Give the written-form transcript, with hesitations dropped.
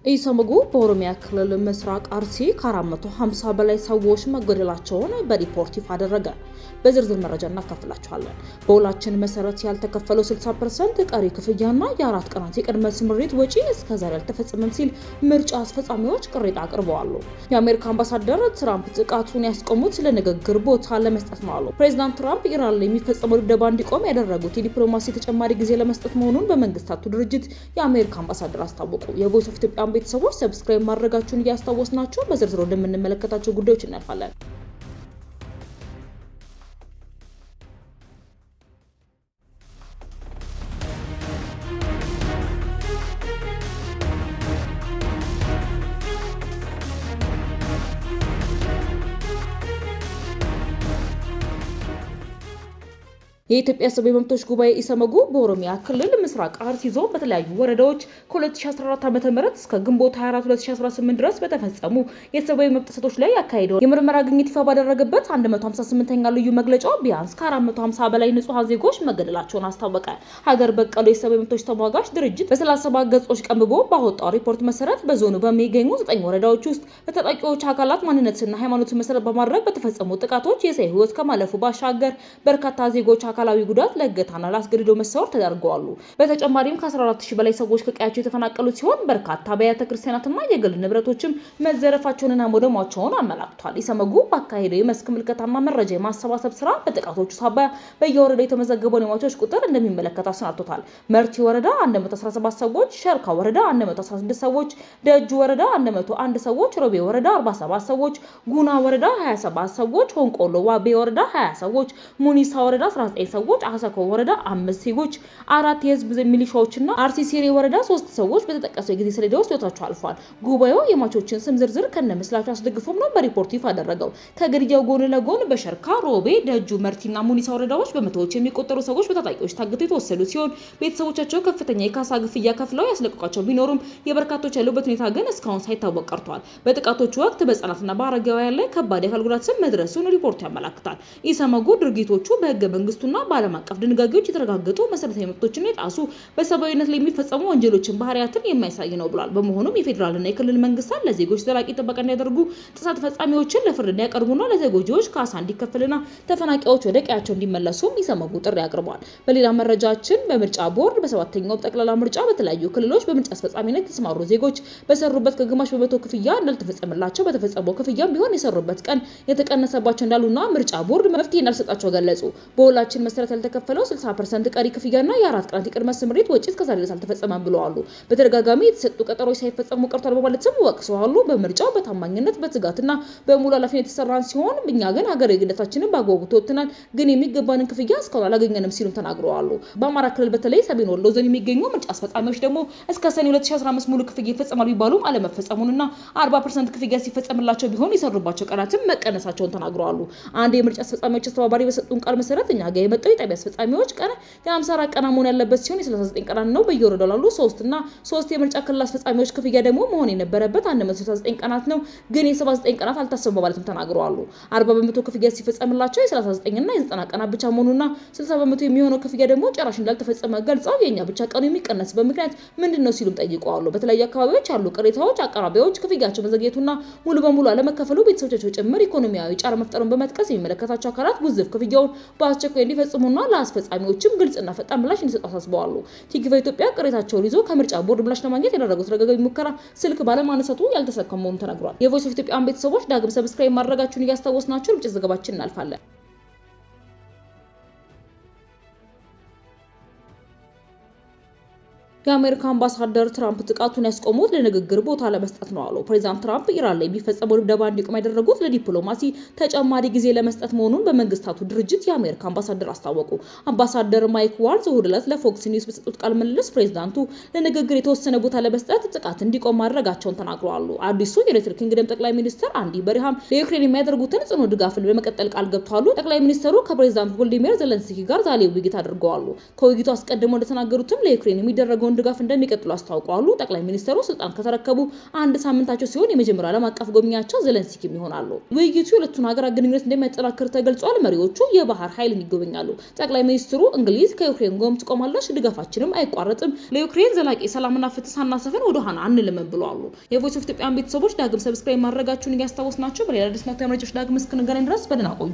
ኢሰመጉ በኦሮሚያ ክልል ምስራቅ አርሲ ከ450 በላይ ሰዎች መገደላቸውን በሪፖርት ይፋ አደረገ። በዝርዝር መረጃ እናካፍላችኋለን። በውላችን መሰረት ያልተከፈለው 60% ቀሪ ክፍያና የ4 ቀናት የቅድመ ስምሪት ወጪ እስከዛሬ አልተፈጸመም ሲል ምርጫ አስፈጻሚዎች ቅሬታ አቅርበዋል። የአሜሪካ አምባሳደር ትራምፕ ጥቃቱን ያስቆሙት ለንግግር ቦታ ለመስጠት ነው አሉ። ፕሬዝዳንት ትራምፕ ኢራን ላይ የሚፈጸመው ድብደባ እንዲቆም ያደረጉት የዲፕሎማሲ ተጨማሪ ጊዜ ለመስጠት መሆኑን በመንግስታቱ ድርጅት የአሜሪካ አምባሳደር አስታወቁ። የቮይስ ኦፍ ኢትዮጵያ ቤተሰቦች ሰብስክራይብ ማድረጋችሁን እያስታወስናችሁ በዝርዝር እንደምንመለከታቸው ጉዳዮች እናልፋለን። የኢትዮጵያ ሰብአዊ መብቶች ጉባኤ ኢሰመጉ በኦሮሚያ ክልል ምስራቅ አርሲ ዞን በተለያዩ ወረዳዎች ከ2014 ዓ.ም እስከ ግንቦት 24 2018 ድረስ በተፈጸሙ የሰብአዊ መብት ጥሰቶች ላይ ያካሄደው የምርመራ ግኝት ይፋ ባደረገበት 158ኛ ልዩ መግለጫው ቢያንስ ከ450 በላይ ንጹሃን ዜጎች መገደላቸውን አስታወቀ። ሀገር በቀሉ የሰብአዊ መብቶች ተሟጋች ድርጅት በ37 ገጾች ቀንብቦ ባወጣው ሪፖርት መሰረት በዞኑ በሚገኙ 9 ወረዳዎች ውስጥ በተጠቂዎች አካላት ማንነትና ሃይማኖትን መሰረት በማድረግ በተፈጸሙ ጥቃቶች የሰው ሕይወት ከማለፉ ባሻገር በርካታ ዜጎች አካላዊ ጉዳት ለእገታና ለአስገድዶ መሰወር ተደርገዋል። በተጨማሪም ከ14000 በላይ ሰዎች ከቀያቸው የተፈናቀሉ ሲሆን በርካታ አብያተ ክርስቲያናትና የግል ንብረቶችም መዘረፋቸውንና መውደማቸውን አመላክቷል። ኢሰመጉ ባካሄደው የመስክ ምልከታና መረጃ የማሰባሰብ ስራ በጥቃቶቹ ሳቢያ በየወረዳው የተመዘገበውን የሟቾች ቁጥር እንደሚመለከት አሰናድቶታል። መርቲ ወረዳ 117 ሰዎች፣ ሸርካ ወረዳ 116 ሰዎች፣ ደጁ ወረዳ 101 ሰዎች፣ ሮቤ ወረዳ 47 ሰዎች፣ ጉና ወረዳ 27 ሰዎች፣ ሆንቆሎ ዋቤ ወረዳ 20 ሰዎች፣ ሙኒሳ ወረዳ 19 ሰዎች፣ አሰኮ ወረዳ 5 ዜጎች፣ 4 የህዝብ ሚሊሻዎችና አርሲ ሲሬ ወረዳ 3 ሰዎች በተጠቀሰው የጊዜ ሰሌዳ ውስጥ ህይወታቸው አልፏል። ጉባኤው የሟቾችን ስም ዝርዝር ከነምስላቸው አስደግፎም ነው በሪፖርት ይፋ አደረገው። ከግድያው ጎን ለጎን በሸርካ፣ ሮቤ፣ ደጁ፣ መርቲና ሙኒሳ ወረዳዎች በመቶዎች የሚቆጠሩ ሰዎች በታጣቂዎች ታግተው የተወሰዱ ሲሆን ቤተሰቦቻቸው ከፍተኛ የካሳ ግፍያ ከፍለው ያስለቀቋቸው ቢኖሩም የበርካቶች ያሉበት ሁኔታ ግን እስካሁን ሳይታወቅ ቀርቷል። በጥቃቶቹ ወቅት በህጻናትና በአረጋውያን ላይ ከባድ የአካል ጉዳት መድረሱን ሪፖርቱ ያመለክታል። ኢሰመጉ ድርጊቶቹ በህገ መንግስቱና በዓለም አቀፍ ድንጋጌዎች የተረጋገጡ መሰረታዊ መብቶችን የጣሱ በሰብአዊነት ላይ የሚፈጸሙ ወንጀሎችን ባህሪያትን የማይሳይ ነው ብሏል። በመሆኑም የፌዴራልና የክልል መንግስታት ለዜጎች ዘላቂ ጥበቃ እንዲያደርጉ፣ ጥሰት ፈጻሚዎችን ለፍርድ እንዲያቀርቡና ለዜጎች ካሳ እንዲከፈልና ተፈናቃዮች ወደ ቀያቸው እንዲመለሱም ኢሰመጉ ጥሪ አቅርቧል። በሌላ መረጃችን በምርጫ ቦርድ በሰባተኛው ጠቅላላ ምርጫ በተለያዩ ክልሎች በምርጫ አስፈጻሚነት የተሰማሩ ዜጎች በሰሩበት ከግማሽ በመቶ ክፍያ እንዳልተፈጸመላቸው በተፈጸመው ክፍያም ቢሆን የሰሩበት ቀን የተቀነሰባቸው እንዳሉና ምርጫ ቦርድ መፍትሄ እንዳልሰጣቸው ገለጹ። በሁላችን መሰረት ያልተከፈለው 60% ቀሪ ክፍያና የ4 ቀናት የቅድመ ስምሪት ወጪ እስከዛሬ ድረስ አልተፈጸመም ብለዋል። በተደጋጋሚ የተሰጡ ቀጠሮች ሳይፈጸሙ ቀርቷል በማለትም ወቅሰዋል። በምርጫው በታማኝነት በትጋትና በሙሉ ኃላፊነት የተሰራን ሲሆን እኛ ግን ሀገራዊ ግዴታችንን በአግባቡ ተወጥተናል፣ ግን የሚገባንን ክፍያ እስካሁን አላገኘንም ሲሉም ተናግረዋል። በአማራ ክልል በተለይ ሰሜን ወሎ ዞን የሚገኙ ምርጫ አስፈጻሚዎች ደግሞ እስከ ሰኔ 2015 ሙሉ ክፍያ ይፈጸማል ቢባሉም አለመፈጸሙንና 40% ክፍያ ሲፈጸምላቸው ቢሆን የሰሩባቸው ቀናትም መቀነሳቸውን ተናግረዋል። አንድ የምርጫ አስፈጻሚዎች አስተባባሪ በሰጡን ቃል መሰረት እኛ ጋር የመጣው የጣቢያ አስፈጻሚዎች ቀን የ54 ቀና መሆን ያለበት ሲሆን የ39 ቀናት ነው። በየወረዳው ላሉ 3 የምርጫ ክልል አስፈጻሚዎች ክፍያ ደግሞ መሆን የነበረበት 169 ቀናት ነው፣ ግን የ79 ቀናት አልታሰበም ማለትም ተናግረዋል። 40% ክፍያ ሲፈጸምላቸው የ39 እና የ90 ቀናት ብቻ መሆኑና 60% የሚሆነው ክፍያ ደግሞ ጭራሽ እንዳልተፈጸመ ገልጸው የኛ ብቻ ቀኑ የሚቀነስበት ምክንያት ምንድነው ሲሉም ጠይቀዋል። በተለያዩ አካባቢዎች ያሉ ቅሬታዎች አቅራቢዎች ክፍያቸው መዘግየቱና ሙሉ በሙሉ አለመከፈሉ ቤተሰቦቻቸው ጭምር ኢኮኖሚያዊ ጫና መፍጠሩን በመጥቀስ የሚመለከታቸው አካላት ውዝፍ ክፍያውን በአስቸኳይ እንዲፈጽሙና ለአስፈጻሚዎችም ግልጽና ፈጣን ምላሽ እንዲሰጡ አሳስበዋል። ቲግቫ ኢትዮጵያ ቅሬታቸውን ይዞ ከምርጫ ቦርድ ምላሽ ለማግኘት ያደረጉት ተደጋጋሚ ሙከራ ስልክ ባለማነሳቱ ያልተሳካ መሆኑን ተናግሯል። የቮይስ ኦፍ ኢትዮጵያ ቤተሰቦች ዳግም ሰብስክራይብ ማድረጋችሁን እያስታወስናችሁ ልጭ ዘገባችን እናልፋለን። የአሜሪካ አምባሳደር ትራምፕ ጥቃቱን ያስቆሙት ለንግግር ቦታ ለመስጠት ነው አሉ። ፕሬዝዳንት ትራምፕ ኢራን ላይ የሚፈጸመው ድብደባ እንዲቆም ያደረጉት ለዲፕሎማሲ ተጨማሪ ጊዜ ለመስጠት መሆኑን በመንግስታቱ ድርጅት የአሜሪካ አምባሳደር አስታወቁ። አምባሳደር ማይክ ዋልዝ እሁድ ዕለት ለፎክስ ኒውስ በሰጡት ቃለ ምልልስ ፕሬዝዳንቱ ለንግግር የተወሰነ ቦታ ለመስጠት ጥቃት እንዲቆም ማድረጋቸውን ተናግረዋል። አዲሱ የዩናይትድ ኪንግደም ጠቅላይ ሚኒስትር አንዲ በርሃም ለዩክሬን የሚያደርጉትን ጽኑ ድጋፍን በመቀጠል ቃል ገብተዋል። ጠቅላይ ሚኒስትሩ ከፕሬዝዳንት ቮሎዲሚር ዜሌንስኪ ጋር ዛሬ ውይይት አድርገዋል። ከውይይቱ አስቀድሞ እንደተናገሩትም ለዩክሬን የሚደረገውን ድጋፍ እንደሚቀጥሉ አስታውቀዋል። ጠቅላይ ሚኒስትሩ ስልጣን ከተረከቡ አንድ ሳምንታቸው ሲሆን የመጀመሪያው ዓለም አቀፍ ጎብኚያቸው ዘለንስኪም ይሆናሉ። ውይይቱ የሁለቱን ሀገራት ግንኙነት እንደሚያጠናክር ተገልጿል። መሪዎቹ የባህር ኃይልን ይጎበኛሉ። ጠቅላይ ሚኒስትሩ እንግሊዝ ከዩክሬን ጎን ትቆማለች፣ ድጋፋችንም አይቋረጥም፣ ለዩክሬን ዘላቂ ሰላምና ፍትህ ሳናሰፍን ወደ ኋላ አንልም ብለዋል። የቮይስ ኦፍ ኢትዮጵያን ቤተሰቦች ዳግም ሰብስክራይብ ማድረጋችሁን እያስታወስናችሁ በሌላ አዲስ መረጃዎች ዳግም እስክንገናኝ ድረስ በደህና ቆዩ።